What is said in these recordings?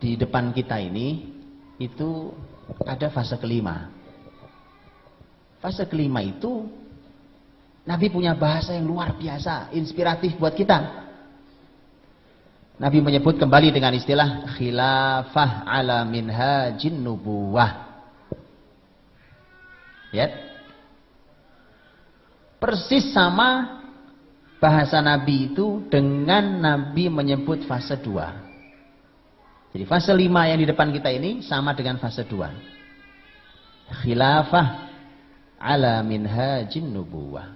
di depan kita ini itu ada fase kelima. Fase kelima itu Nabi punya bahasa yang luar biasa, inspiratif buat kita. Nabi menyebut kembali dengan istilah khilafah ala minhajin nubuwah. Ya. Persis sama bahasa Nabi itu dengan Nabi menyebut fase 2. Jadi fase 5 yang di depan kita ini sama dengan fase 2. Khilafah ala minhajin nubuwah.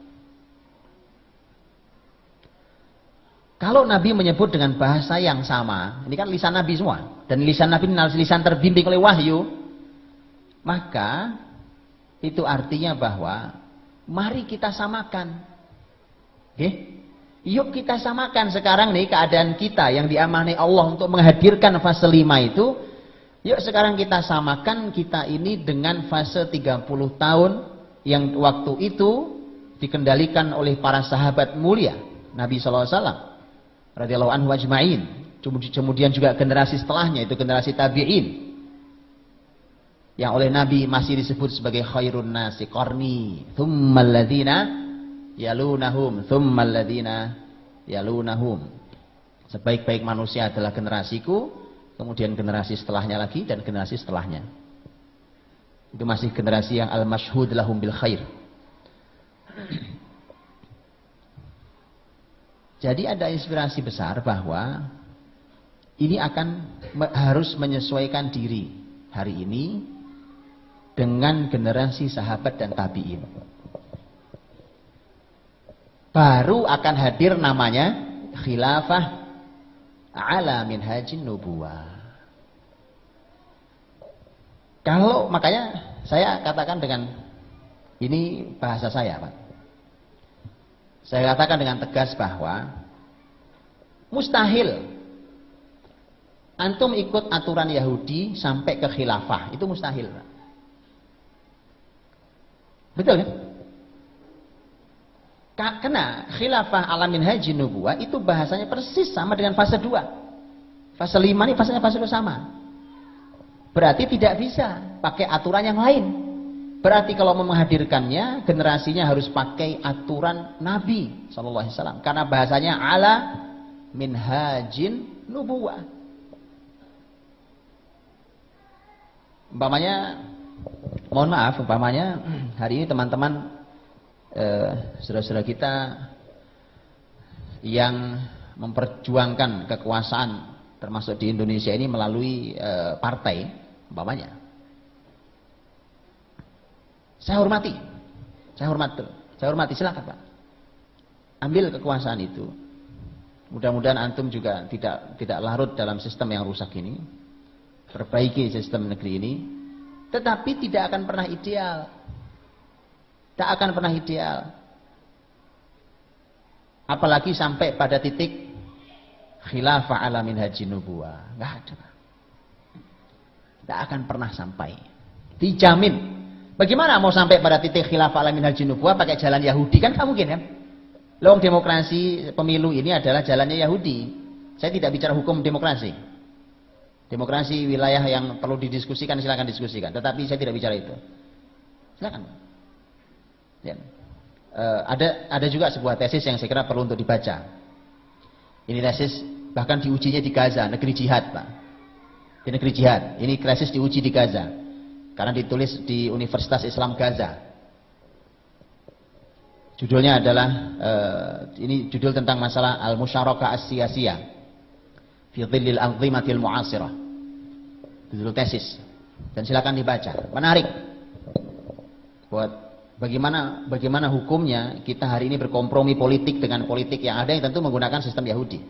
Kalau Nabi menyebut dengan bahasa yang sama, ini kan lisan Nabi semua, dan lisan Nabi lisan terbimbing oleh wahyu, maka itu artinya bahwa mari kita samakan. Oke? Yuk kita samakan sekarang nih keadaan kita yang diamanai Allah untuk menghadirkan fase 5 itu. Yuk sekarang kita samakan kita ini dengan fase 30 tahun yang waktu itu dikendalikan oleh para sahabat mulia Nabi SAW radhiyallahu anhu ajma'in. Kemudian juga generasi setelahnya itu generasi tabi'in yang oleh Nabi masih disebut sebagai khairun nasi qarni thummal ladzina yalunahum thummal ladzina yalunahum. Sebaik-baik manusia adalah generasiku, kemudian generasi setelahnya lagi dan generasi setelahnya. Itu masih generasi yang al-masyhud lahum bil khair. Jadi ada inspirasi besar bahwa ini harus menyesuaikan diri hari ini dengan generasi sahabat dan tabi'in. Baru akan hadir namanya khilafah ala minhajin nubuwah. Kalau makanya saya katakan dengan ini bahasa saya, Pak. Saya katakan dengan tegas bahwa mustahil antum ikut aturan Yahudi sampai ke khilafah. Itu mustahil, Pak. Betul kan? Karena khilafah ala minhajin nubuwah itu bahasanya persis sama dengan fase 2. Fase 5 ini fasenya fase 2 sama. Berarti tidak bisa pakai aturan yang lain. Berarti kalau mau menghadirkannya, generasinya harus pakai aturan Nabi sallallahu alaihi wasallam karena bahasanya ala minhajin nubuwah. Umpamanya, mohon maaf, umpamanya hari ini teman-teman saudara-saudara kita yang memperjuangkan kekuasaan termasuk di Indonesia ini melalui partai, umpamanya. Saya hormati, silakan Pak. Ambil kekuasaan itu. Mudah-mudahan antum juga tidak larut dalam sistem yang rusak ini. Perbaiki sistem negeri ini. Tetapi tidak akan pernah ideal. Tak akan pernah ideal. Apalagi sampai pada titik khilafah ala minhajin nubuwah. Enggak ada, Pak. Tak akan pernah sampai. Dijamin. Bagaimana mau sampai pada titik khilafah ala minhajin nubuwah pakai jalan Yahudi? Kan nggak mungkin kan? Lewang demokrasi pemilu ini adalah jalannya Yahudi. Saya tidak bicara hukum demokrasi. Demokrasi wilayah yang perlu didiskusikan silakan diskusikan. Tetapi saya tidak bicara itu. Silakan. Ya. Ada juga sebuah tesis yang saya kira perlu untuk dibaca. Ini tesis bahkan diujinya di Gaza, negeri jihad, Pak. Di negeri jihad. Ini tesis diuji di Gaza. Karena ditulis di Universitas Islam Gaza. Judulnya adalah ini judul tentang masalah al-musyarakah as-siyasiyah fi dhillil anzimatil mu'asirah. Judul tesis. Dan silakan dibaca. Menarik. Buat bagaimana hukumnya kita hari ini berkompromi politik dengan politik yang ada yang tentu menggunakan sistem Yahudi.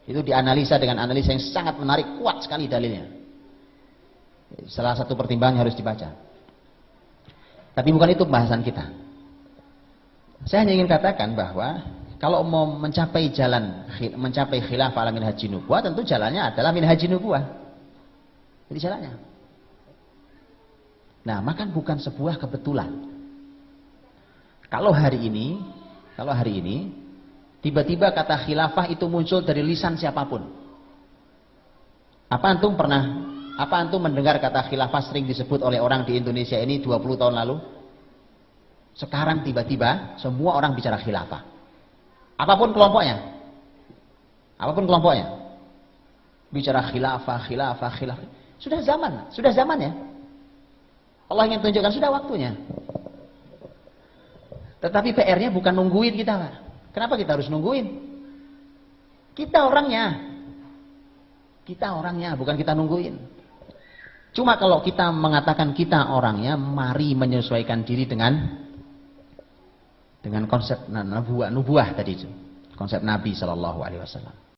Itu dianalisa dengan analisa yang sangat menarik, kuat sekali dalilnya. Salah satu pertimbangan harus dibaca. Tapi bukan itu pembahasan kita. Saya hanya ingin katakan bahwa kalau mau mencapai khilafah ala minhajin nubuwah, tentu jalannya adalah minhajin nubuwah. Jadi jalannya. Nah, maka bukan sebuah kebetulan. Kalau hari ini tiba-tiba kata khilafah itu muncul dari lisan siapapun. Apa antum mendengar kata khilafah sering disebut oleh orang di Indonesia ini 20 tahun lalu? Sekarang tiba-tiba semua orang bicara khilafah. Apapun kelompoknya. Apapun kelompoknya. Bicara khilafah. Sudah zamannya. Allah ingin tunjukkan sudah waktunya. Tetapi PR-nya bukan nungguin kita, Pak. Kenapa kita harus nungguin? Kita orangnya, bukan kita nungguin. Cuma kalau kita mengatakan kita orangnya, mari menyesuaikan diri dengan konsep nubuah tadi itu. Konsep Nabi SAW.